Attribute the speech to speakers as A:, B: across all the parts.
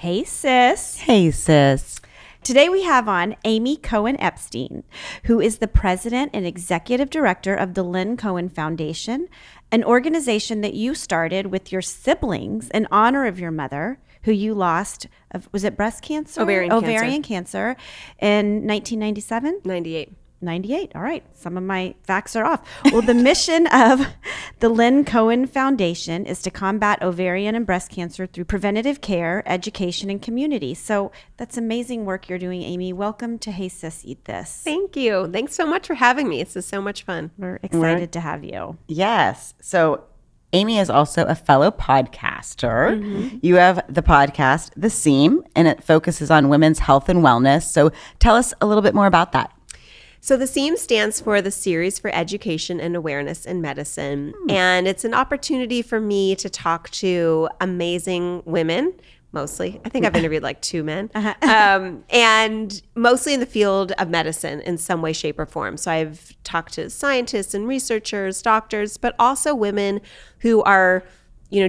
A: Hey, sis.
B: Hey, sis.
A: Today we have on Amy Cohen Epstein, who is the president and executive director of the Lynne Cohen Foundation, an organization that you started with your siblings in honor of your mother, who you lost was it breast cancer?
C: Ovarian
A: cancer in 1997?
C: 98.
A: 98. All right. Some of my facts are off. Well, the mission of the Lynne Cohen Foundation is to combat ovarian and breast cancer through preventative care, education, and community. So that's amazing work you're doing, Amy. Welcome to Hey Sis, Eat This.
C: Thank you. Thanks so much for having me. This is so much fun.
A: We're excited to have you.
B: Yes. So Amy is also a fellow podcaster. Mm-hmm. You have the podcast, The Seam, and it focuses on women's health and wellness. So tell us a little bit more about that.
C: So the SEAM stands for the Series for Education and Awareness in Medicine. And it's an opportunity for me to talk to amazing women, mostly. I think I've interviewed like 2 men, and mostly in the field of medicine in some way, shape, or form. So I've talked to scientists and researchers, doctors, but also women who are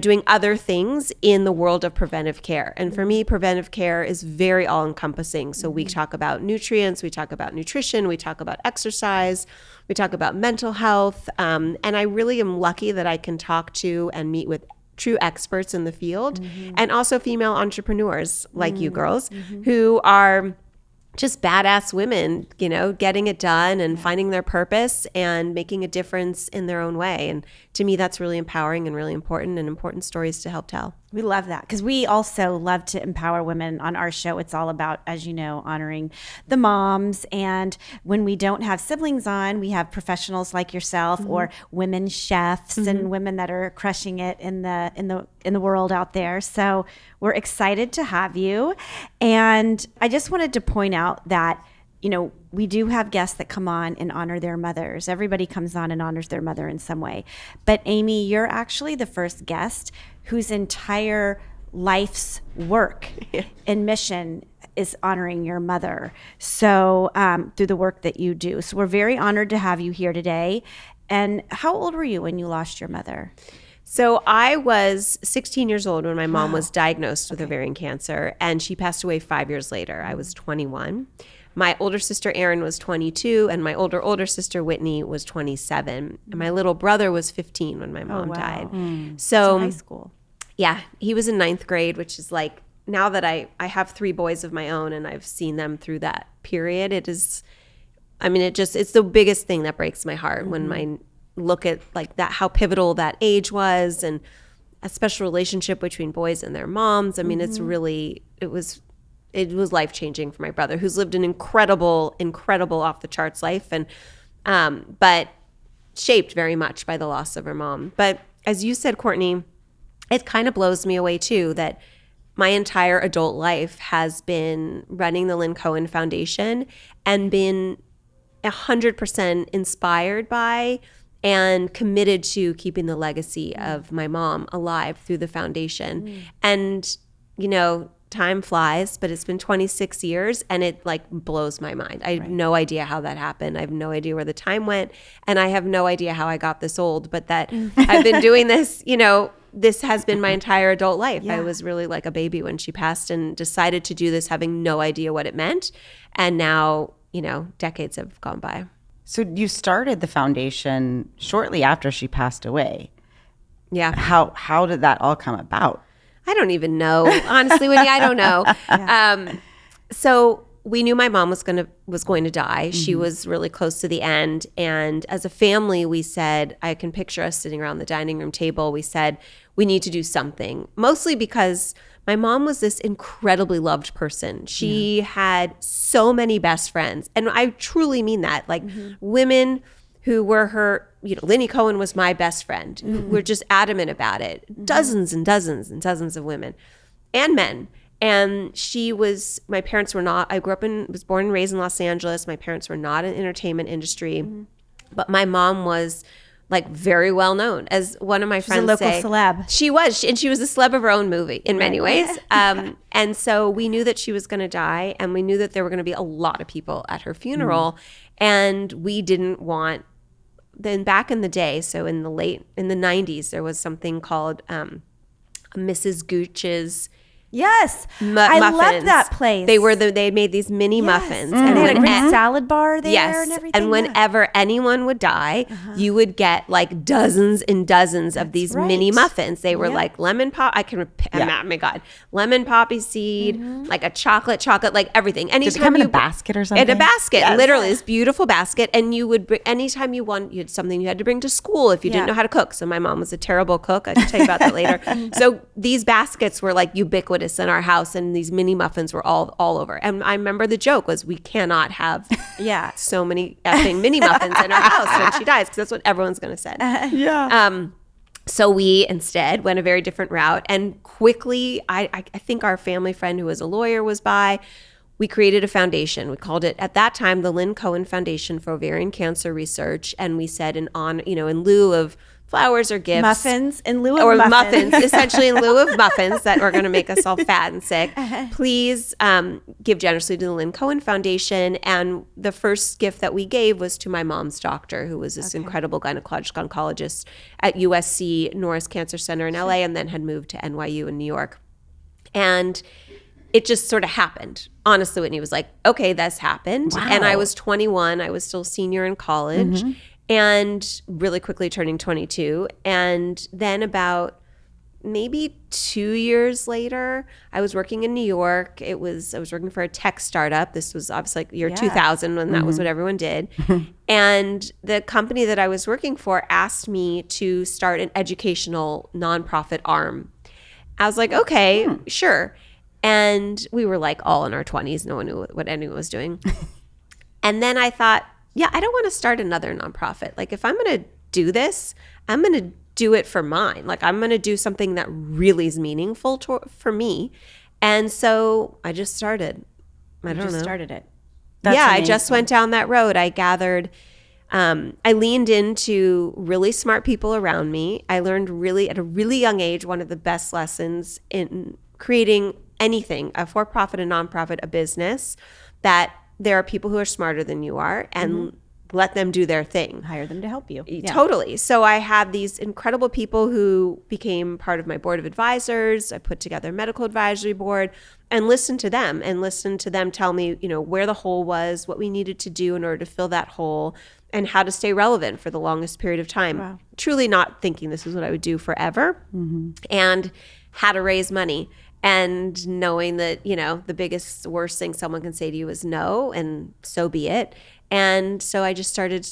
C: doing other things in the world of preventive care. And for me, preventive care is very all-encompassing. So we talk about nutrients, we talk about nutrition, we talk about exercise, we talk about mental health. And I really am lucky that I can talk to and meet with true experts in the field, and also female entrepreneurs like you girls who are just badass women, getting it done and finding their purpose and making a difference in their own way. And to me, that's really empowering and really important stories to help tell.
A: We love that because we also love to empower women on our show. It's all about, as you know, honoring the moms. And when we don't have siblings on, we have professionals like yourself or women chefs and women that are crushing it in the world out there. So we're excited to have you. And I just wanted to point out that we do have guests that come on and honor their mothers. Everybody comes on and honors their mother in some way. But Amy, you're actually the first guest whose entire life's work and mission is honoring your mother. So through the work that you do. So we're very honored to have you here today. And how old were you when you lost your mother?
C: So I was 16 years old when my mom was diagnosed with ovarian cancer, and she passed away 5 years later. I was 21. My older sister, Erin, was 22, and my older sister, Whitney, was 27. And my little brother was 15 when my mom died. So
A: high school.
C: Yeah, he was in 9th grade, which is like, now that I have 3 boys of my own and I've seen them through that period, it's the biggest thing that breaks my heart when I look at like that, how pivotal that age was, and a special relationship between boys and their moms. I mean, it was life-changing for my brother, who's lived an incredible off-the-charts life, and but shaped very much by the loss of her mom. But as you said, Courtney, it kind of blows me away too that my entire adult life has been running the Lynne Cohen Foundation and been 100% inspired by and committed to keeping the legacy of my mom alive through the foundation. And, time flies, but it's been 26 years and it like blows my mind. I have no idea how that happened. I have no idea where the time went, and I have no idea how I got this old, but that I've been doing this, this has been my entire adult life. I was really like a baby when she passed and decided to do this having no idea what it meant. And now, decades have gone by.
B: So you started the foundation shortly after she passed away.
C: Yeah.
B: How did that all come about?
C: I don't even know. Honestly, Whitney, I don't know. So we knew my mom was going to die. She was really close to the end. And as a family, we said, I can picture us sitting around the dining room table. We said, we need to do something, mostly because my mom was this incredibly loved person. She had so many best friends. And I truly mean that. Like women who were her, Lynne Cohen was my best friend, who were just adamant about it. Dozens and dozens and dozens of women and men. And my parents were not, was born and raised in Los Angeles. My parents were not in the entertainment industry, but my mom was like very well known. As one of my friends
A: say, a local celeb.
C: She was, and she was a celeb of her own movie in many ways. And so we knew that she was going to die, and we knew that there were going to be a lot of people at her funeral, and we didn't want. Then back in the day, so in the 90s, there was something called Mrs. Gooch's
A: Yes. I
C: muffins.
A: love that place.
C: They made these mini muffins.
A: And they had a great salad bar there
C: Yes.
A: and everything.
C: And whenever anyone would die, you would get like dozens and dozens of these mini muffins. They were like lemon pop. Oh my God. Lemon poppy seed, like a chocolate, like everything.
B: Did it come in a basket or something?
C: In a basket, literally this beautiful basket. And you would bring, anytime you had something you had to bring to school if you didn't know how to cook. So my mom was a terrible cook. I can tell you about that later. So these baskets were like ubiquitous in our house, and these mini muffins were all over. And I remember the joke was, we cannot have so many effing mini muffins in our house when she dies, because that's what everyone's going to say. So we instead went a very different route, and quickly, I think our family friend who was a lawyer was by. We created a foundation. We called it, at that time, the Lynne Cohen Foundation for Ovarian Cancer Research. And we said, in lieu of flowers or gifts.
A: Muffins in lieu of muffins.
C: Essentially in lieu of muffins that are going to make us all fat and sick. Please give generously to the Lynne Cohen Foundation. And the first gift that we gave was to my mom's doctor, who was this incredible gynecologic oncologist at USC Norris Cancer Center in LA, and then had moved to NYU in New York. And it just sort of happened. Honestly, Whitney was like, okay, this happened. Wow. And I was 21. I was still a senior in college. And really quickly turning 22. And then about maybe 2 years later, I was working in New York. I was working for a tech startup. This was obviously like year 2000 when that was what everyone did. And the company that I was working for asked me to start an educational nonprofit arm. I was like, okay, sure. And we were like all in our 20s. No one knew what anyone was doing. And then I thought, I don't want to start another nonprofit. Like, if I'm going to do this, I'm going to do it for mine. Like, I'm going to do something that really is meaningful for me. And so I just started. I
A: started it.
B: That's amazing.
C: I just went down that road. I gathered, I leaned into really smart people around me. I learned at a really young age, one of the best lessons in creating anything, a for-profit, a nonprofit, a business, that there are people who are smarter than you are, and let them do their thing.
A: Hire them to help you.
C: Totally. So I had these incredible people who became part of my board of advisors. I put together a medical advisory board and listened to them tell me, where the hole was, what we needed to do in order to fill that hole, and how to stay relevant for the longest period of time. Wow. Truly not thinking this is what I would do forever, and how to raise money. And knowing that, the biggest, worst thing someone can say to you is no, and so be it. And so I just started,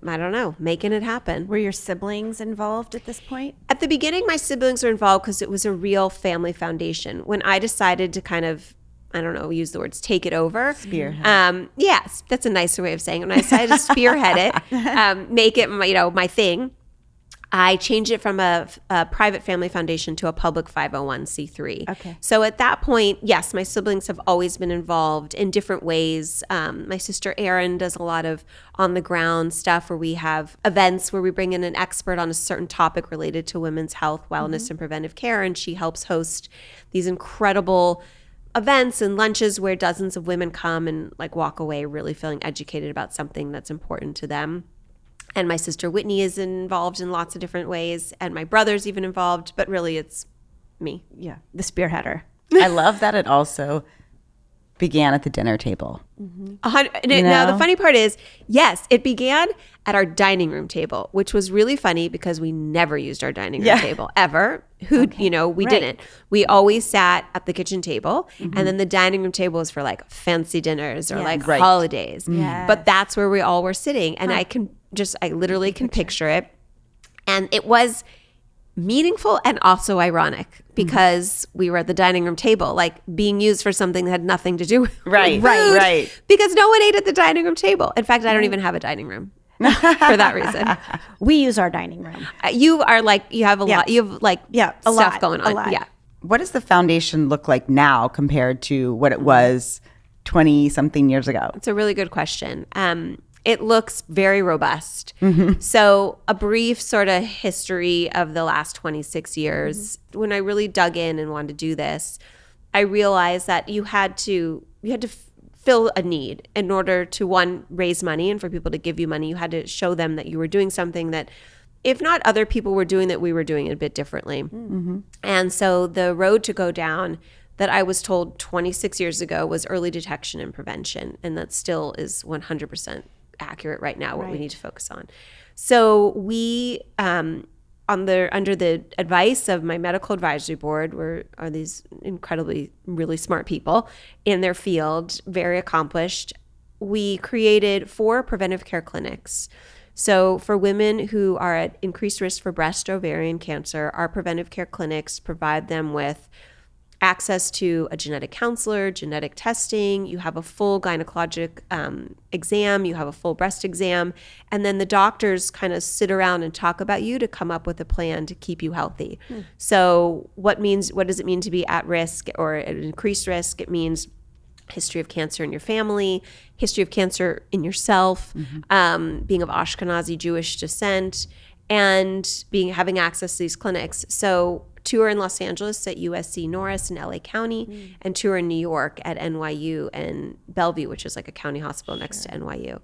C: making it happen.
A: Were your siblings involved at this point?
C: At the beginning, my siblings were involved because it was a real family foundation. When I decided to kind of, use the words, take it over.
B: Spearhead.
C: Yes, that's a nicer way of saying it. When I decided to spearhead it, make it my thing, I changed it from a private family foundation to a public 501c3.
A: Okay.
C: So at that point, yes, my siblings have always been involved in different ways. My sister Erin does a lot of on-the-ground stuff where we have events where we bring in an expert on a certain topic related to women's health, wellness, and preventive care, and she helps host these incredible events and lunches where dozens of women come and walk away really feeling educated about something that's important to them. And my sister Whitney is involved in lots of different ways, and my brother's even involved, but really it's me.
A: Yeah, the spearheader.
B: I love that it also began at the dinner table.
C: Now, the funny part is, yes, it began at our dining room table, which was really funny because we never used our dining room table ever. We didn't. We always sat at the kitchen table, and then the dining room table was for fancy dinners or holidays.
A: Yes.
C: But that's where we all were sitting, and I literally can picture it. And it was meaningful and also ironic because we were at the dining room table, being used for something that had nothing to do with food,
B: right.
C: because no one ate at the dining room table. In fact, I don't even have a dining room for that reason.
A: We use our dining room.
C: You are you have a lot. You have
A: a
C: stuff
A: lot,
C: going on.
A: A lot.
C: Yeah.
B: What does the foundation look like now compared to what it was 20 something years ago?
C: It's a really good question. It looks very robust. So a brief sort of history of the last 26 years. When I really dug in and wanted to do this, I realized that you had to fill a need in order to, one, raise money, and for people to give you money, you had to show them that you were doing something that if not other people were doing that, we were doing it a bit differently. And so the road to go down that I was told 26 years ago was early detection and prevention. And that still is 100% accurate right now, what we need to focus on. So we, under the advice of my medical advisory board, are these incredibly, really smart people in their field, very accomplished. We created 4 preventive care clinics. So for women who are at increased risk for breast or ovarian cancer, our preventive care clinics provide them with access to a genetic counselor, genetic testing. You have a full gynecologic exam. You have a full breast exam. And then the doctors kind of sit around and talk about you to come up with a plan to keep you healthy. So what does it mean to be at risk or at increased risk? It means history of cancer in your family, history of cancer in yourself, being of Ashkenazi Jewish descent, and having access to these clinics. So 2 are in Los Angeles at USC Norris in LA County, and 2 are in New York at NYU and Bellevue, which is like a county hospital next to NYU.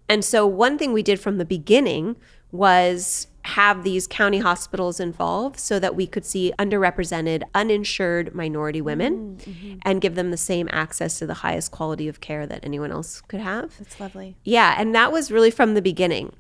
C: And so one thing we did from the beginning was have these county hospitals involved so that we could see underrepresented, uninsured minority women and give them the same access to the highest quality of care that anyone else could have.
A: That's lovely.
C: Yeah, and that was really from the beginning,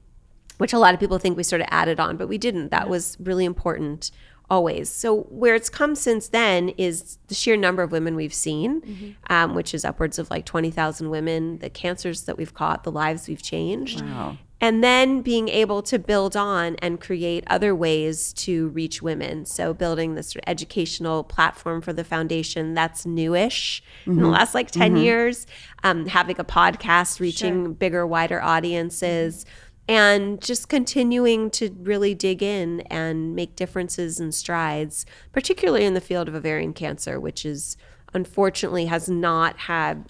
C: which a lot of people think we sort of added on, but we didn't. That was really important always. So where it's come since then is the sheer number of women we've seen, which is upwards of like 20,000 women, the cancers that we've caught, the lives we've changed.
B: Wow.
C: And then being able to build on and create other ways to reach women. So building this sort of educational platform for the foundation that's newish in the last like 10 years, having a podcast, reaching bigger, wider audiences, and just continuing to really dig in and make differences and strides, particularly in the field of ovarian cancer, which is unfortunately has not had,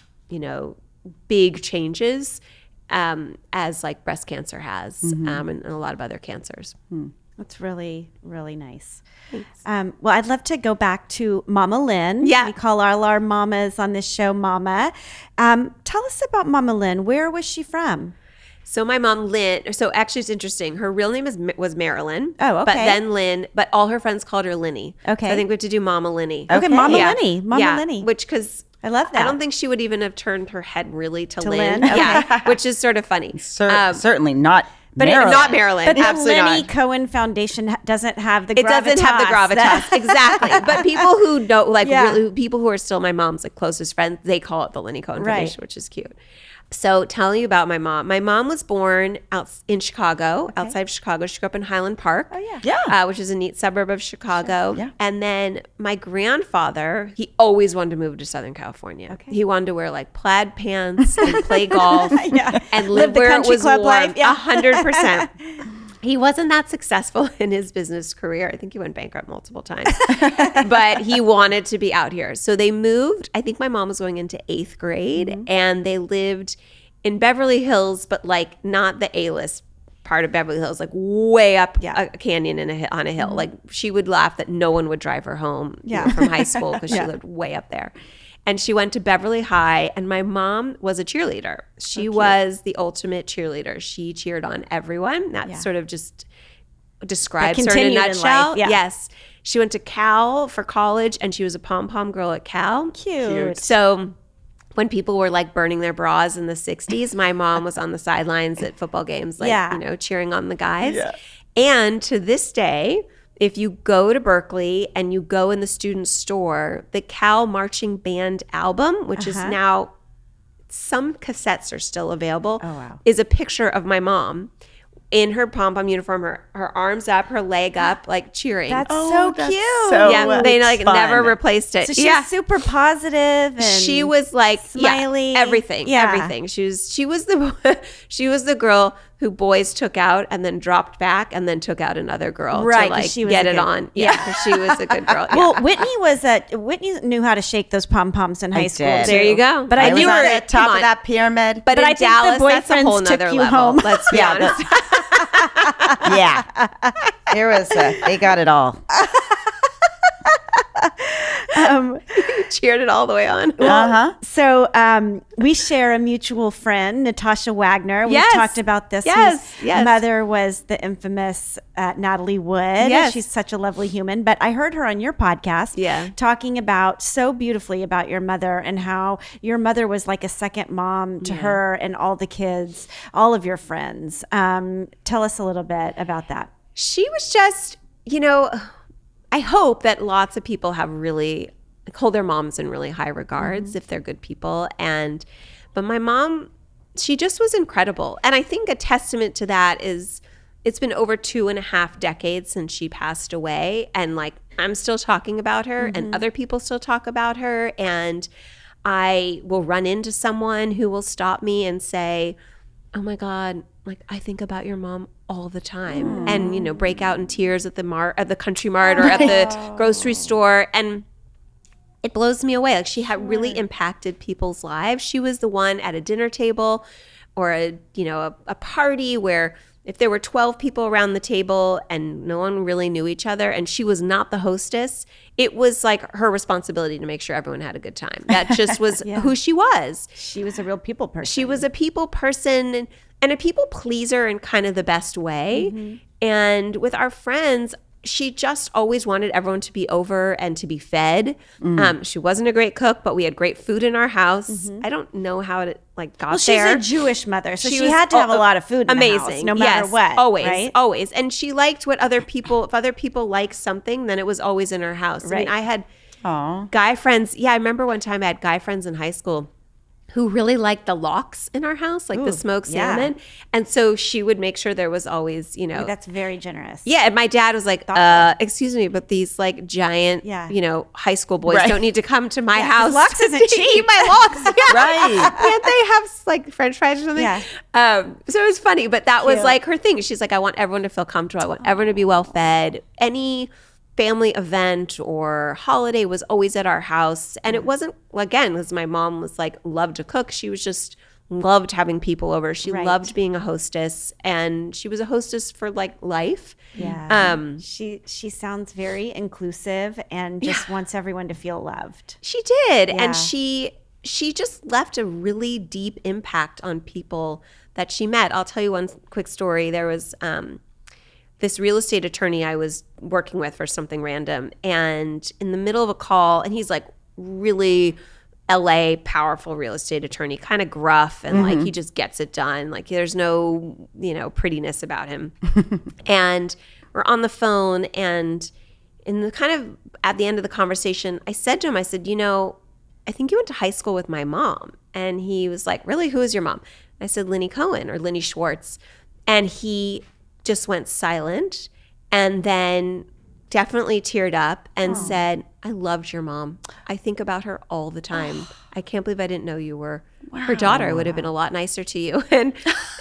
C: big changes as like breast cancer has and a lot of other cancers.
A: That's really, really nice. Well, I'd love to go back to Momma Lynne.
C: Yeah.
A: We call all our mamas on this show Mama. Tell us about Momma Lynne. Where was she from?
C: So my mom, Lynne, so actually it's interesting. Her real name was Marilyn.
A: Oh, okay.
C: But then Lynne, but all her friends called her Lynnie.
A: Okay.
C: So I think we have to do Momma Lynnie.
A: Okay, Momma
C: Yeah.
A: Lynnie. Momma
C: Yeah.
A: Lynnie.
C: Which, because
A: I love that.
C: I don't think she would even have turned her head really to
A: Lynne?
C: Lynn. Yeah, which is sort of funny.
B: Certainly not
A: But
B: Marilyn.
C: Not Marilyn.
A: But the
C: Absolutely
A: Lynne
C: not.
A: Cohen Foundation doesn't have the
C: It doesn't have the gravitas. Exactly. But people who know, really, people who are still my mom's like closest friends, they call it the Lynne Cohen Foundation, which is cute. So telling you about my mom. My mom was born out in Chicago, outside of Chicago. She grew up in Highland Park.
A: Oh, yeah.
B: Yeah.
C: Which is a neat suburb of Chicago.
B: Sure. Yeah.
C: And then my grandfather, he always wanted to move to Southern California.
A: Okay.
C: He wanted to wear like plaid pants and play golf and live
A: the
C: where it
A: country
C: was
A: club
C: warm.
A: life. Yeah.
C: 100%. He wasn't that successful in his business career. I think he went bankrupt multiple times. But he wanted to be out here. So they moved. I think my mom was going into 8th grade and they lived in Beverly Hills, but like not the A-list part of Beverly Hills, like way up a canyon on a hill. Like she would laugh that no one would drive her home from high school because she lived way up there. And she went to Beverly High, and my mom was a cheerleader. She was the ultimate cheerleader. She cheered on everyone. That sort of just describes her in a nutshell. Yes. She went to Cal for college, and she was a pom-pom girl at Cal.
A: Cute.
C: So when people were like burning their bras in the 60s, my mom was on the sidelines at football games, like, cheering on the guys. Yeah. And to this day, if you go to Berkeley and you go in the student store, the Cal Marching Band album, which is now, some cassettes are still available, is a picture of my mom in her pom-pom uniform, her arms up, her leg up, like cheering.
A: That's so cute.
C: They like
B: fun.
C: never replaced it.
A: So she's super positive and
C: she was like
A: smiley.
C: Everything. She was the girl who boys took out and then dropped back and then took out another girl to like
A: she was
C: get it on. Yeah, she was a good girl.
A: Well, Whitney knew how to shake those pom poms in high school.
B: did.
A: Too.
C: There you go.
A: But
B: I
A: I
B: was
A: knew
B: at
A: her
B: the top of that pyramid.
C: But
A: I
C: in
A: think
C: Dallas,
A: the
C: that's a whole
A: boyfriends took
C: nother
A: you
C: level.
A: home.
C: Let's be honest.
B: They got it all.
C: cheered it all the way on.
A: So we share a mutual friend, Natasha Wagner. We've
C: Yes.
A: talked about this.
C: Yes,
A: Whose
C: yes.
A: mother was the infamous Natalie Wood.
C: Yes.
A: She's such a lovely human. But I heard her on your podcast talking about so beautifully about your mother and how your mother was like a second mom to her and all the kids, all of your friends. Tell us a little bit about that.
C: She was just, I hope that lots of people have really hold their moms in really high regards if they're good people. But my mom, she just was incredible. And I think a testament to that is it's been over 2.5 decades since she passed away. And like, I'm still talking about her and other people still talk about her. And I will run into someone who will stop me and say, oh my God, like I think about your mom all the time, and break out in tears at the Country Mart or at the grocery store, and it blows me away. Like she had really impacted people's lives. She was the one at a dinner table or a party where if there were 12 people around the table and no one really knew each other and she was not the hostess, it was like her responsibility to make sure everyone had a good time. That just was who she was.
A: She was a real people person.
C: She was a people person and a people pleaser in kind of the best way. And with our friends, she just always wanted everyone to be over and to be fed. She wasn't a great cook, but we had great food in our house. I don't know how it got
A: she's
C: there.
A: a Jewish mother, so she
C: was
A: had to have a lot of food in the house,
C: amazing,
A: no matter what.
C: Always,
A: right?
C: always. And she liked what other people, if other people liked something, then it was always in her house.
A: Right.
C: I mean, I had guy friends. Yeah, I remember one time I had guy friends in high school who really liked the lox in our house, like the smoked salmon. And so she would make sure there was always,
A: That's very generous.
C: Yeah, and my dad was like, excuse me, but these like giant, high school boys don't need to come to my house.
A: Lox isn't cheap.
C: Eat my lox.
B: Right.
C: Can't they have like French fries or something?
A: Yeah.
C: So it was funny, but that was like her thing. She's like, I want everyone to feel comfortable. I want everyone to be well fed. Any family event or holiday was always at our house. And it wasn't, again, because my mom was like, loved to cook. She was just loved having people over. She loved being a hostess, and she was a hostess for like life.
A: Yeah. She sounds very inclusive and just wants everyone to feel loved.
C: She did.
A: Yeah.
C: And she just left a really deep impact on people that she met. I'll tell you one quick story. There was this real estate attorney I was working with for something random, and in the middle of a call, and he's like really LA powerful real estate attorney, kind of gruff, and like he just gets it done. Like there's no, prettiness about him. And we're on the phone, and in the kind of at the end of the conversation, I said to him, I said, I think you went to high school with my mom. And he was like, really? Who is your mom? I said, Lynne Cohen or Lynne Schwartz. And he just went silent and then definitely teared up and said, I loved your mom. I think about her all the time. I can't believe I didn't know you were her daughter. I would have been a lot nicer to you. And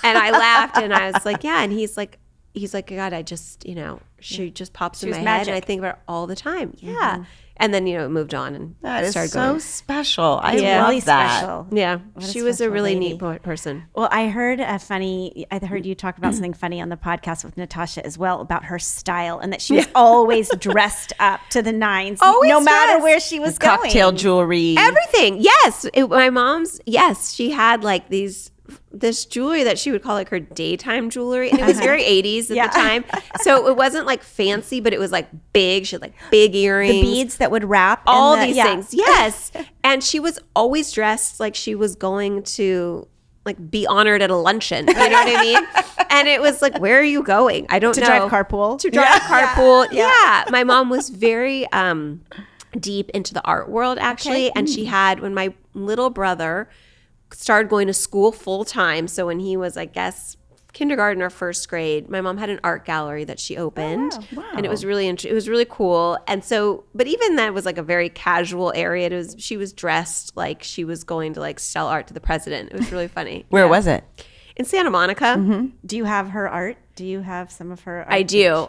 C: I laughed and I was like, yeah. And he's like, God, I just, she just pops in my head and I think about her all person. Yeah. And then, it moved on and
B: That is
C: started
B: so
C: going.
B: special. I
C: Yeah.
B: love
A: Really
B: that.
A: special.
C: Yeah.
A: What a
C: She was a
A: special
C: really
A: lady.
C: neat person.
A: Well, I heard you talk about something funny on the podcast with Natasha as well about her style and that she was always dressed up to the nines,
C: Always
A: no matter
C: dressed.
A: where she was going.
B: Cocktail jewelry.
C: Everything. Yes. My mom's, she had like this jewelry that she would call like her daytime jewelry. And it was very 80s at the time. So it wasn't like fancy, but it was like big. She had like big earrings.
A: The beads that would wrap.
C: All
A: and
C: these things. Yes. And she was always dressed like she was going to like be honored at a luncheon. You know what I mean? And it was like, where are you going? I don't know.
A: To drive carpool.
C: To drive carpool. Yeah. My mom was very deep into the art world actually.
A: Okay.
C: And she had, when my little brother started going to school full time. So when he was, I guess, kindergarten or first grade, my mom had an art gallery that she opened, and it was really it was really cool. And so, but even that was like a very casual area. She was dressed like she was going to like sell art to the president. It was really funny.
B: Where was it?
C: In Santa Monica.
A: Do you have her art? Do you have some of her art?
C: I do.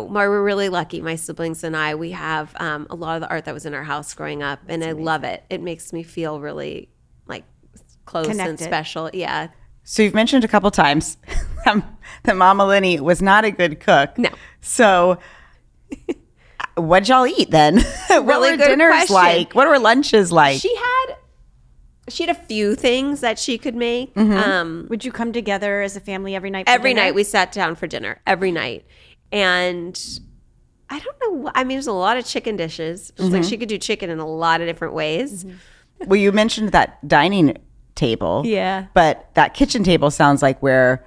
C: We're really lucky. My siblings and I, we have a lot of the art that was in our house growing up, and I love it. It makes me feel really like close and
A: Connected.
C: special. Yeah.
B: So you've mentioned a couple times that Momma Lynnie was not a good cook.
C: No.
B: So what'd y'all eat then? What
C: Really
B: were
C: good
B: dinners
C: question.
B: like? What were lunches like?
C: She had a few things that she could make.
A: Would you come together as a family every night?
C: Every night we sat down for dinner, every night. And I don't know. I mean, there's a lot of chicken dishes. It's like she could do chicken in a lot of different ways.
B: Well, you mentioned that dining table.
C: Yeah.
B: But that kitchen table sounds like where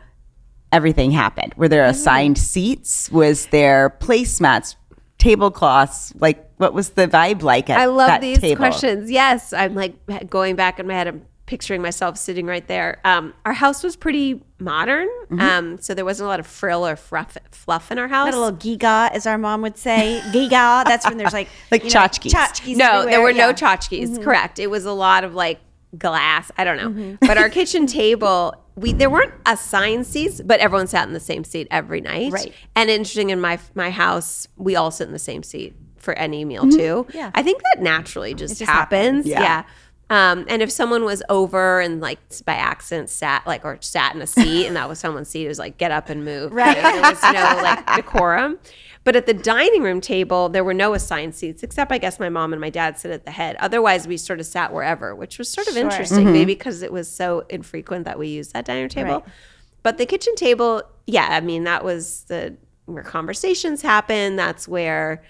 B: everything happened. Were there assigned seats? Was there placemats, tablecloths? Like, what was the vibe like at
C: I love
B: that
C: these
B: table?
C: questions. Yes. I'm like going back in my head. I'm picturing myself sitting right there. Our house was pretty modern. So there wasn't a lot of frill or fluff in our house.
A: Not a little giga, as our mom would say. Giga. That's when there's like
B: tchotchkes.
A: Tchotchkes
C: No,
A: everywhere.
C: there were no
A: Yeah.
C: tchotchkes. Correct. It was a lot of like glass. I don't know. But our kitchen table, there weren't assigned seats, but everyone sat in the same seat every night.
A: Right.
C: And interesting, in my house, we all sit in the same seat for any meal too.
A: Yeah.
C: I think that naturally just happens.
B: Yeah.
C: Yeah. And if someone was over and like by accident sat in a seat and that was someone's seat, it was like, get up and move.
A: Right.
C: There was no like decorum. But at the dining room table, there were no assigned seats, except I guess my mom and my dad sit at the head. Otherwise, we sort of sat wherever, which was sort of interesting, maybe because it was so infrequent that we used that dining room table.
A: Right.
C: But the kitchen table, yeah, I mean, that was where conversations happen. That's where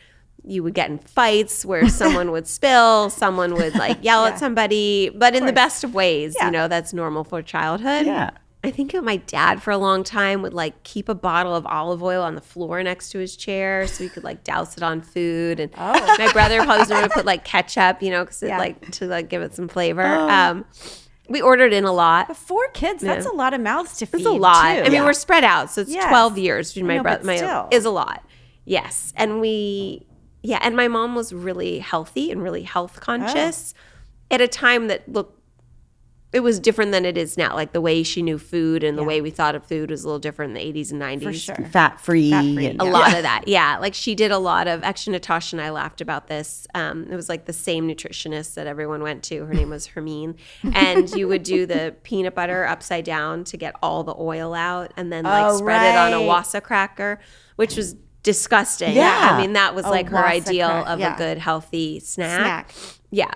C: you would get in fights, where someone would spill, someone would like yell at somebody, but in the best of ways.
A: Yeah.
C: You know, that's normal for childhood.
B: Yeah.
C: I think my dad for a long time would like keep a bottle of olive oil on the floor next to his chair so he could like douse it on food. And my brother probably was going to put like ketchup, you know, because to give it some flavor. We ordered in a lot.
A: But 4 kids, that's a lot of mouths to feed.
C: It's a lot.
A: Too.
C: I mean, we're spread out, so it's
A: Yes.
C: 12 years between my
A: know,
C: brother.
A: but still.
C: Is a lot. Yes, and and my mom was really healthy and really health conscious at a time that it was different than it is now. Like the way she knew food and the way we thought of food was a little different in the 80s and 90s.
A: For sure.
B: Fat-free.
A: Fat-free,
C: A lot of that, yeah. Like she did a lot of, actually Natasha and I laughed about this. It was like the same nutritionist that everyone went to. Her name was Hermine. And you would do the peanut butter upside down to get all the oil out and then like spread it on a
A: right.
C: Wassa cracker, which was disgusting.
B: Yeah.
C: I mean, that was like her
A: Wassa
C: ideal
A: cracker,
C: of
A: yeah.
C: a good healthy snack.
A: Snack.
C: Yeah.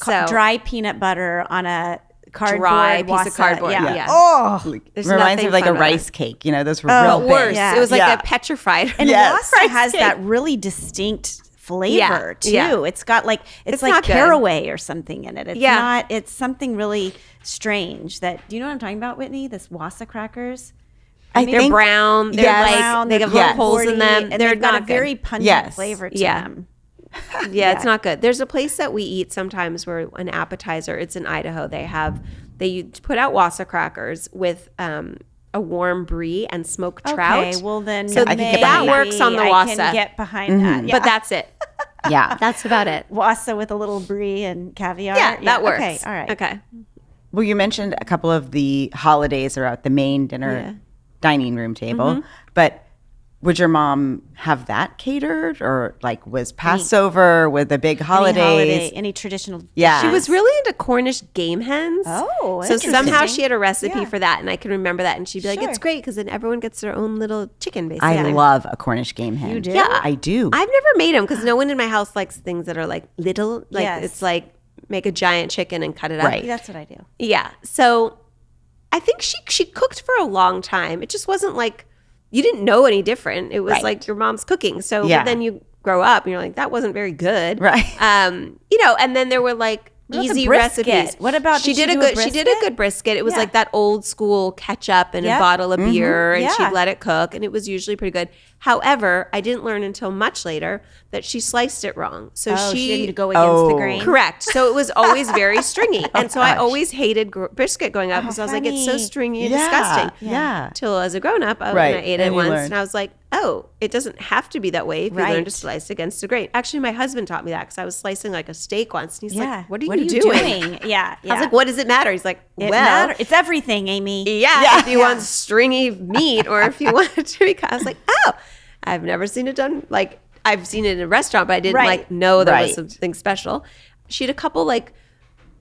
C: So
A: Dry peanut butter on a cardboard
C: dry piece of
A: Wassa.
C: cardboard.
A: Yeah.
C: Yeah.
A: Oh,
C: There's
B: Reminds me
C: nothing
B: of like a
C: fun about
B: rice
C: it.
B: cake. You know, those were real
C: But
B: big.
C: worse.
A: Yeah.
C: It was like
B: Yeah.
C: a petrified.
A: and
B: Yes.
A: Wassa has
C: cake.
A: that really distinct flavor too.
C: Yeah.
A: It's got like it's like
C: not good.
A: caraway or something in it. It's
C: Yeah.
A: not. It's something really strange. That do you know what I'm talking about, Whitney? This Wassa crackers.
B: I
C: They're
B: think-
C: brown. They're
B: Yes.
C: like
A: Brown,
C: they
A: they're
C: have little
B: yes.
C: holes in
A: cordy,
C: them.
A: and
C: They're
A: they've got
C: not
A: a very
C: good.
A: pungent
B: Yes.
A: flavor to
C: Yeah.
A: them.
C: Yeah, it's not good. There's a place that we eat sometimes where an appetizer. It's in Idaho. They put out Wassa crackers with a warm brie and smoked trout.
A: Okay, well then
C: So
B: I can get
C: that
B: behind that.
C: works on the
A: I
C: Wassa.
A: can get behind that. Yeah.
C: But that's it.
B: Yeah.
C: That's about it.
A: Wassa with a little brie and caviar.
C: Yeah, that works.
A: Okay, all right.
C: Okay.
B: Well, you mentioned a couple of the holidays are at the main dinner dining room table, but would your mom have that catered, or like was Passover with the big holidays?
A: Any traditional.
B: Yeah.
C: She was really into Cornish game hens.
A: Oh,
C: so somehow
A: interesting.
C: she had a recipe
A: Yeah.
C: for that, and I can remember that. And she'd be like,
A: Sure.
C: "It's great because then everyone gets their own little chicken." Basically,
B: I love a Cornish game hen.
A: You do?
C: Yeah.
B: I do.
C: I've never made them because no one in my house likes things that are like little. Like
A: Yes.
C: it's like make a giant chicken and cut it up.
B: Right.
A: That's what I do.
C: Yeah. So I think she cooked for a long time. It just wasn't like you didn't know any different. It was
B: Right.
C: like your mom's cooking. So
B: Yeah.
C: but then you grow up and you're like, that wasn't very good.
B: Right.
C: And then there were like
A: about the
C: easy
A: brisket?
C: recipes.
A: What about-
C: she
A: did
C: did
A: she
C: a
A: do a
C: good she did a
A: brisket?
C: good brisket. It was
A: Yeah.
C: like that old school ketchup and
A: Yep.
C: a bottle of beer and
A: Yeah.
C: she'd let it cook and it was usually pretty good. However, I didn't learn until much later that she sliced it wrong. So
A: Oh, she
C: she
A: didn't go against the grain.
C: Correct. So it was always very stringy. And so I
B: gosh.
C: always hated brisket going up because I was like, it's so
A: funny.
C: stringy and
B: Yeah,
C: disgusting.
B: yeah.
C: Till as a grown up,
B: Right,
C: and I ate
B: and
C: it
B: you
C: once
B: learned.
C: and I was like, oh, it doesn't have to be that way if you learn
A: Right.
C: to slice against the grain. Actually, my husband taught me that because I was slicing like a steak once. And he's
A: Yeah.
C: like, what are you doing?
A: Yeah.
C: I was like, what does it matter? He's like,
A: It
C: well,
A: matter. It's everything, Amy.
C: yeah, if you want stringy meat or if you want it to be, I was like, oh, I've never seen it done. Like I've seen it in a restaurant, but I didn't
A: Right.
C: like know there
B: Right.
C: was something special. She had a couple like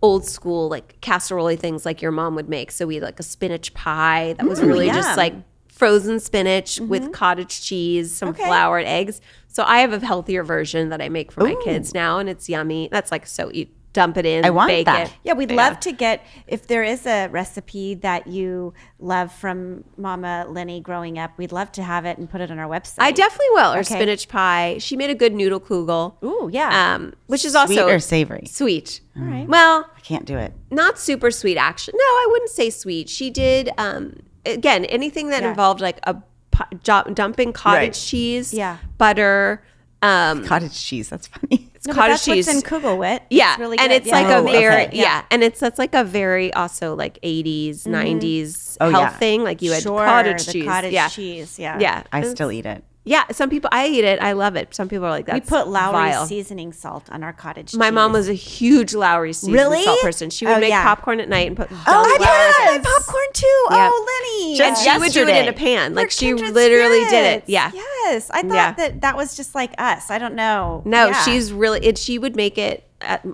C: old school like casserole things like your mom would make. So we had like a spinach pie that was really just
A: yum.
C: like frozen spinach with cottage cheese, some flour and eggs. So I have a healthier version that I make for my kids now, and it's yummy. That's like so eat. Dump it in,
B: I want
C: bake
B: that.
C: it.
A: Yeah, we'd love to get, if there is a recipe that you love from Momma Lynnie growing up, we'd love to have it and put it on our website.
C: I definitely will. Or spinach pie. She made a good noodle kugel.
A: Ooh, yeah.
C: Which is also
B: Sweet or savory?
C: Sweet.
A: All right.
C: Well,
B: I can't do it.
C: not super sweet, actually. No, I wouldn't say sweet. She did, again, anything that involved like a dumping cottage cheese, butter.
B: Cottage cheese. That's funny.
C: It's
A: No,
C: cottage
A: that's
C: cheese.
A: what's in Kugelwit.
C: Yeah,
A: It's really
C: and
A: good.
C: it's like a very
B: okay.
C: and that's like a very also like 80s, 90s health
B: yeah.
C: thing. Like you had
A: Sure,
C: cottage
A: the
C: cheese.
A: cottage
C: yeah.
A: cheese, yeah.
C: Yeah.
B: I still eat it.
C: Yeah, some people, I eat it. I love it. Some people are like, that's
A: We put Lowry
C: vile.
A: seasoning salt on our cottage cheese.
C: My mom was a huge Lowry seasoned
A: Really?
C: salt person. She would
A: Oh,
C: make
A: yeah.
C: popcorn at night and put
A: I
C: Lowry
A: put it in
C: salt.
A: popcorn too.
C: Yeah.
A: Oh, Lynnie.
C: And she would do it in a pan. Like she literally did it. Yeah.
A: Yes. I thought that was just like us. I don't know.
C: No,
A: Yeah.
C: she's really, she would make it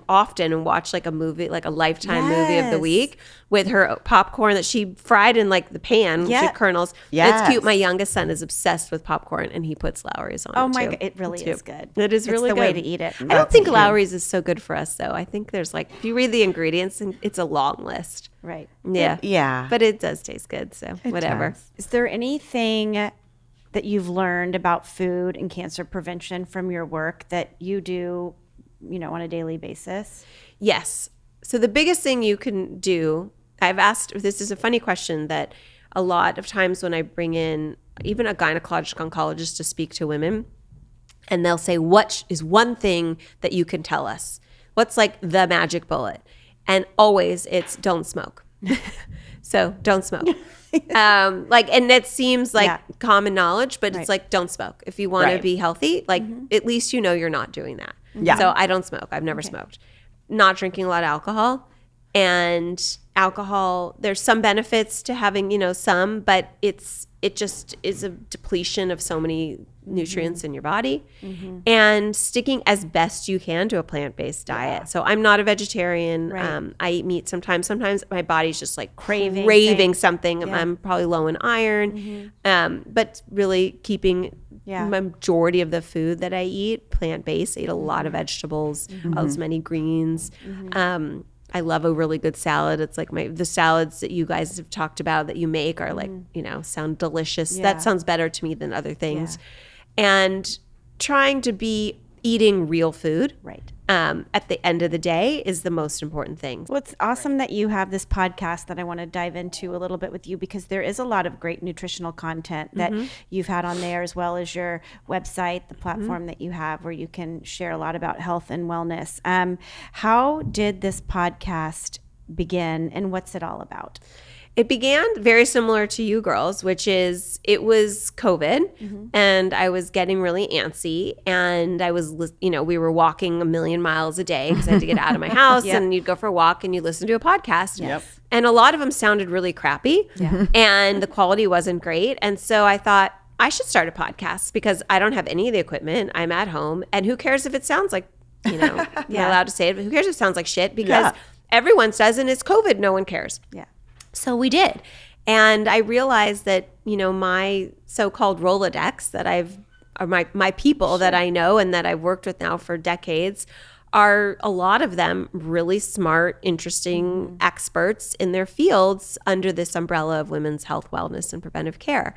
C: often and watch like a movie, like a Lifetime movie of the
A: Yes.
C: week with her popcorn that she fried in like the pan with
A: Yeah.
C: the kernels.
B: Yes.
C: It's cute. My youngest son is obsessed with popcorn and he puts Lowry's on
A: Oh
C: it
A: my
C: too.
A: God. It really is good.
C: It is really
A: It's the
C: good.
A: way to eat it.
C: I don't think Lowry's is so good for us though. I think there's like, if you read the ingredients, it's a long list.
A: Right.
C: Yeah.
B: Yeah.
C: But it does taste good. So whatever.
B: does.
A: Is there anything that you've learned about food and cancer prevention from your work that you do, on a daily basis?
C: Yes. So the biggest thing you can do, I've asked, this is a funny question that a lot of times when I bring in even a gynecologic oncologist to speak to women, and they'll say, what is one thing that you can tell us? What's like the magic bullet? And always it's don't smoke. So don't smoke. And that seems like common knowledge, but it's like, don't smoke. If you want to be healthy, like at least you're not doing that.
B: Yeah.
C: So I don't smoke. I've never smoked. Not drinking a lot of alcohol. And alcohol, there's some benefits to having, some, but it just is a depletion of so many nutrients in your body. And sticking as best you can to a plant-based diet. So I'm not a vegetarian.
A: Right.
C: I eat meat sometimes. Sometimes my body's just like
A: Craving
C: something. I'm probably low in iron. But really keeping majority of the food that I eat plant-based. I eat a lot of vegetables, as many greens. I love a really good salad. It's like the salads that you guys have talked about that you make are like, sound delicious.
A: Yeah.
C: That sounds better to me than other things. And trying to be eating real food.
A: Right.
C: At the end of the day is the most important thing.
A: Well, it's awesome that you have this podcast that I want to dive into a little bit with you, because there is a lot of great nutritional content that you've had on there, as well as your website, the platform that you have where you can share a lot about health and wellness. How did this podcast begin and what's it all about?
C: It began very similar to you girls, which is it was COVID and I was getting really antsy, and I was, we were walking 1,000,000 miles a day because I had to get out of my house and you'd go for a walk and you'd listen to a podcast.
A: Yes.
C: And a lot of them sounded really crappy and the quality wasn't great. And so I thought I should start a podcast because I don't have any of the equipment. I'm at home, and who cares if it sounds like, I'm not allowed to say it, but who cares if it sounds like shit, because everyone says, and it's COVID, no one cares.
A: Yeah.
C: So we did. And I realized that, my so-called Rolodex that or my people that I know and that I've worked with now for decades are a lot of them really smart, interesting experts in their fields under this umbrella of women's health, wellness, and preventive care.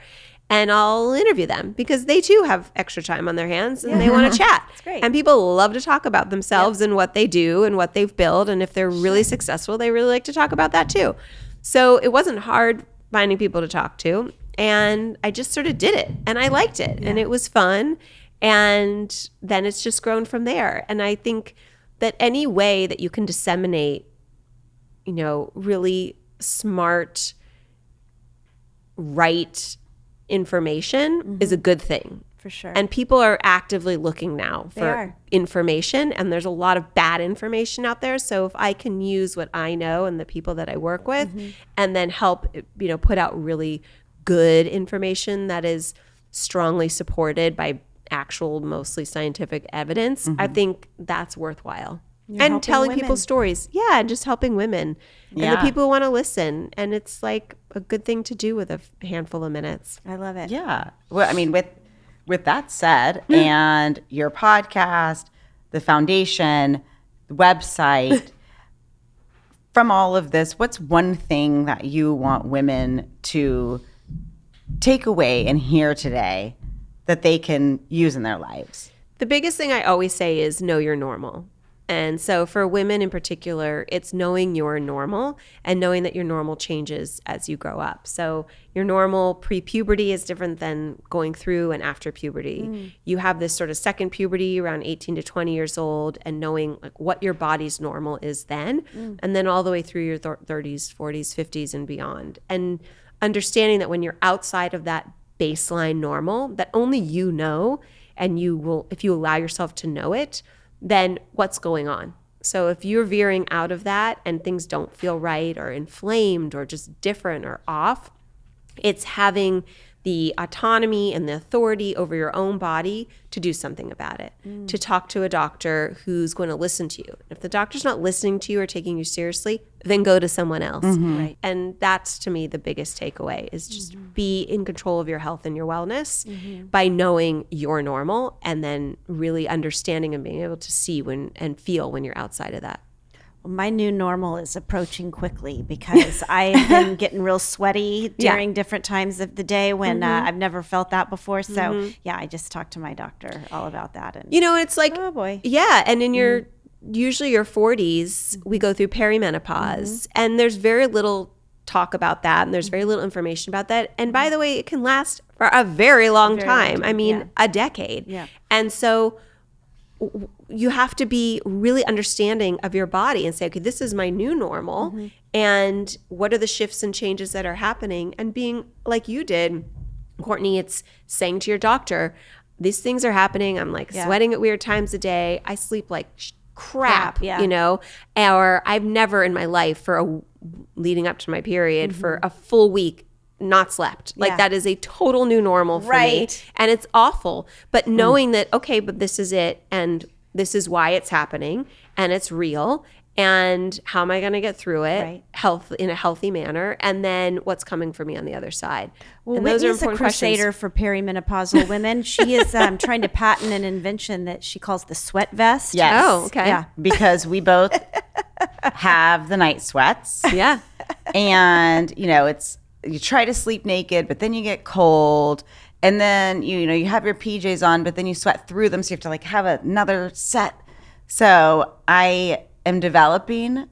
C: And I'll interview them because they too have extra time on their hands and they want to chat.
A: That's great.
C: And people love to talk about themselves and what they do and what they've built. And if they're really successful, they really like to talk about that too. So it wasn't hard finding people to talk to. And I just sort of did it. And I liked it. And it was fun. And then it's just grown from there. And I think that any way that you can disseminate, really smart, right information is a good thing.
A: For sure.
C: And people are actively looking now for information, and there's a lot of bad information out there. So if I can use what I know and the people that I work with and then help, put out really good information that is strongly supported by actual, mostly scientific evidence, I think that's worthwhile. And telling people stories. Yeah, and just helping women and the people who want to listen. And it's like, a good thing to do with a handful of minutes.
A: I love it.
B: Yeah. Well, I mean, with that said, and your podcast, the foundation, the website, from all of this, what's one thing that you want women to take away and hear today that they can use in their lives?
C: The biggest thing I always say is know you're normal. And so for women in particular, it's knowing you're normal and knowing that your normal changes as you grow up. So your normal pre-puberty is different than going through and after puberty. You have this sort of second puberty around 18 to 20 years old, and knowing like what your body's normal is then, and then all the way through your 30s, 40s, 50s and beyond. And understanding that when you're outside of that baseline normal that only you know, and you will, if you allow yourself to know it, then what's going on? So if you're veering out of that and things don't feel right or inflamed or just different or off, it's having the autonomy and the authority over your own body to do something about it, to talk to a doctor who's going to listen to you. If the doctor's not listening to you or taking you seriously, then go to someone else.
A: Right.
C: And that's, to me, the biggest takeaway is just be in control of your health and your wellness by knowing you're normal, and then really understanding and being able to see when and feel when you're outside of that.
A: My new normal is approaching quickly because I've been getting real sweaty during different times of the day when I've never felt that before. So I just talked to my doctor all about that. And
C: It's like,
A: oh boy.
C: Yeah. And in your, usually your 40s, we go through perimenopause, and there's very little talk about that. And there's very little information about that. And by the way, it can last for a very long time. I mean, a decade.
A: Yeah.
C: And so you have to be really understanding of your body and say, okay, this is my new normal. And what are the shifts and changes that are happening? And being like you did, Courtney, it's saying to your doctor, these things are happening. I'm like sweating at weird times of day. I sleep like crap, or I've never in my life leading up to my period for a full week not slept. Like that is a total new normal for me. And it's awful. But knowing that, okay, but this is it, and this is why it's happening, and it's real, and how am I going to get through it in a healthy manner, and then what's coming for me on the other side.
A: Well,
C: and
A: those Whitney's a crusader for perimenopausal women. She is trying to patent an invention that she calls the sweat vest.
B: Yes.
C: Oh, okay.
B: Yeah, because we both have the night sweats.
C: Yeah.
B: And, you try to sleep naked, but then you get cold, and then you have your PJs on, but then you sweat through them, so you have to like have another set. So I am developing.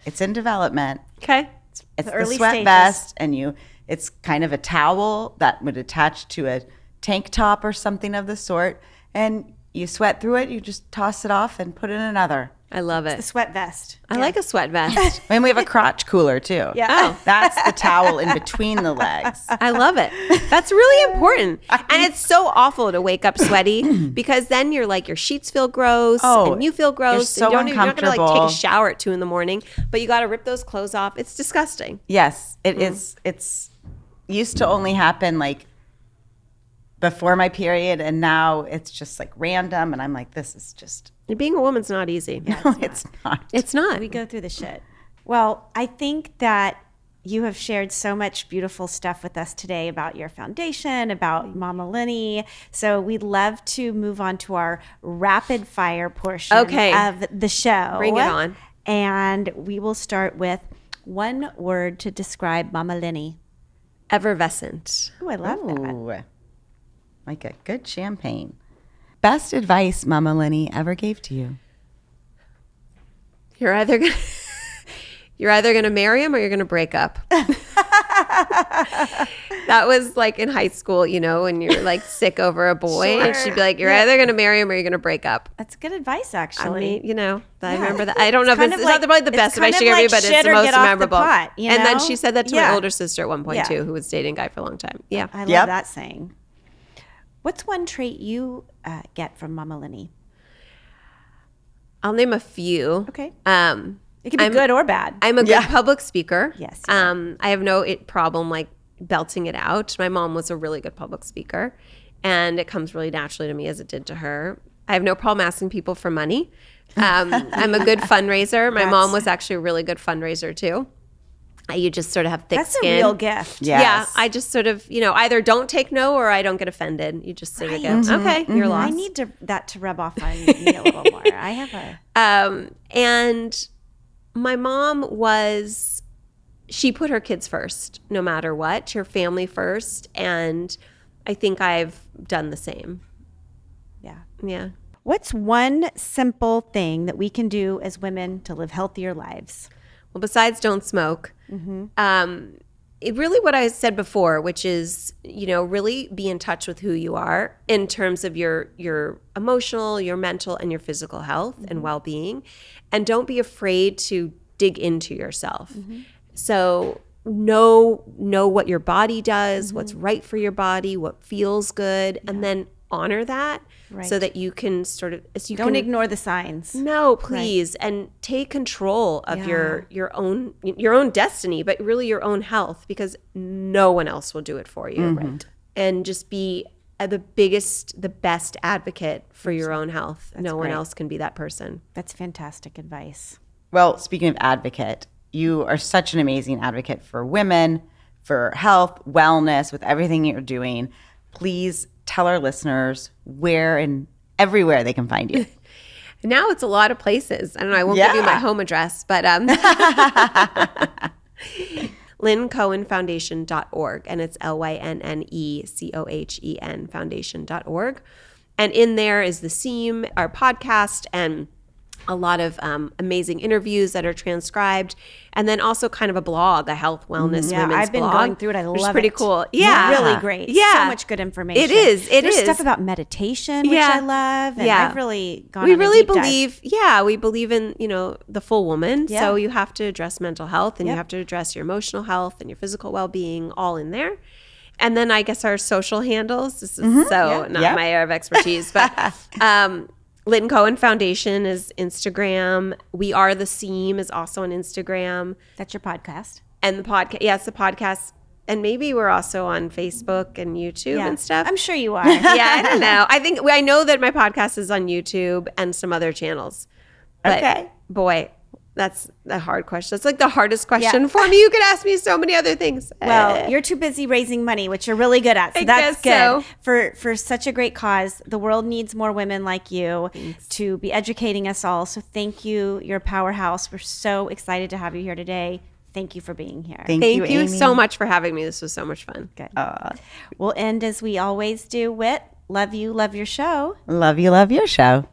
B: It's in development.
C: Okay.
B: It's the
A: early
B: sweat
A: stages.
B: vest, and it's kind of a towel that would attach to a tank top or something of the sort, and you sweat through it. You just toss it off and put in another.
C: I love it.
A: The sweat vest.
C: I like a sweat vest.
B: And we have a crotch cooler too.
A: Yeah.
C: Oh.
B: That's the towel in between the legs.
C: I love it. That's really important. And it's so awful to wake up sweaty because then you're like, your sheets feel gross and you feel gross.
B: You're so
C: and you're not going to like
B: uncomfortable.
C: take a shower at 2 a.m, but you got to rip those clothes off. It's disgusting.
B: Yes, it is. It's used to only happen like before my period, and now it's just like random, and I'm like, this is just.
C: Being a woman's not easy.
B: No, it's not.
C: It's not.
A: We go through the shit. Well, I think that you have shared so much beautiful stuff with us today about your foundation, about Momma Lynnie. So we'd love to move on to our rapid fire portion of the show.
C: Bring it on.
A: And we will start with one word to describe Momma Lynnie.
C: Effervescent.
A: Oh, I love that.
B: Ooh, like a good champagne. Best advice Momma Lynnie ever gave to you?
C: You're either gonna marry him or you're gonna break up. That was like in high school, when you're like sick over a boy, and she'd be like, "You're either gonna marry him or you're gonna break up."
A: That's good advice, actually.
C: I mean, I remember that. I don't know if it's not probably the best advice she gave me, but it's the
A: or
C: most
A: get off the
C: memorable.
A: pot,
C: And then she said that to my
A: Yeah.
C: older sister at one point too, who was dating a guy for a long time. Yeah.
A: I love that saying. What's one trait you get from Momma Lynnie?
C: I'll name a few.
A: Okay. It can be good or bad.
C: I'm a good public speaker.
A: Yes.
C: I have no problem like belting it out. My mom was a really good public speaker, and it comes really naturally to me as it did to her. I have no problem asking people for money. I'm a good fundraiser. My mom was actually a really good fundraiser too. You just sort of have thick
A: That's
C: skin.
A: a real gift.
B: Yes.
C: Yeah, I just sort of, either don't take no or I don't get offended. You just sort of go, okay, you're lost.
A: I need that to rub off on me a little more. I have
C: And my mom she put her kids first, no matter what, her family first. And I think I've done the same.
A: Yeah.
C: Yeah.
A: What's one simple thing that we can do as women to live healthier lives?
C: Well, besides don't smoke, it really what I said before, which is, really be in touch with who you are in terms of your emotional, your mental, and your physical health and well-being. And don't be afraid to dig into yourself. So know what your body does, what's right for your body, what feels good, and then honor that so that you can sort of
A: Don't ignore the signs.
C: No, please, and take control of your own destiny, but really your own health, because no one else will do it for you. Right. And just be the best advocate for your own health. No one else can be that person.
A: That's fantastic advice.
B: Well, speaking of advocate, you are such an amazing advocate for women, for health, wellness, with everything you're doing. Please tell our listeners where and everywhere they can find you.
C: Now it's a lot of places. I don't know. I won't give you my home address, but LynneCohenFoundation.org, and it's LYNNECOHEN Foundation.org. And in there is the SEAM, our podcast, and a lot of amazing interviews that are transcribed, and then also kind of a blog, a health wellness women's
A: I've been
C: blog,
A: going through it. I love it.
C: Which is pretty cool. Yeah.
A: Really great.
C: Yeah.
A: So much good information.
C: It is.
A: There's stuff about meditation, which I love. And I've really gone on a deep dive.
C: We believe in, the full woman.
A: Yeah.
C: So you have to address mental health, and you have to address your emotional health and your physical well-being all in there. And then I guess our social handles. This is not my area of expertise, but Lynne Cohen Foundation is Instagram. We Are the Seam is also on Instagram.
A: That's your podcast.
C: And the podcast, it's the podcast. And maybe we're also on Facebook and YouTube and stuff.
A: I'm sure you are.
C: I don't know. I know that my podcast is on YouTube and some other channels. But boy, that's a hard question. That's like the hardest question for me. You could ask me so many other things.
A: Well, you're too busy raising money, which you're really good at. So that's good. For such a great cause. The world needs more women like you to be educating us all. So thank you. You're a powerhouse. We're so excited to have you here today. Thank you for being here.
B: Thank you,
C: you
B: Amy.
C: so much for having me. This was so much fun.
A: Good. We'll end as we always do. Whit, love you, love your show.
B: Love you, love your show.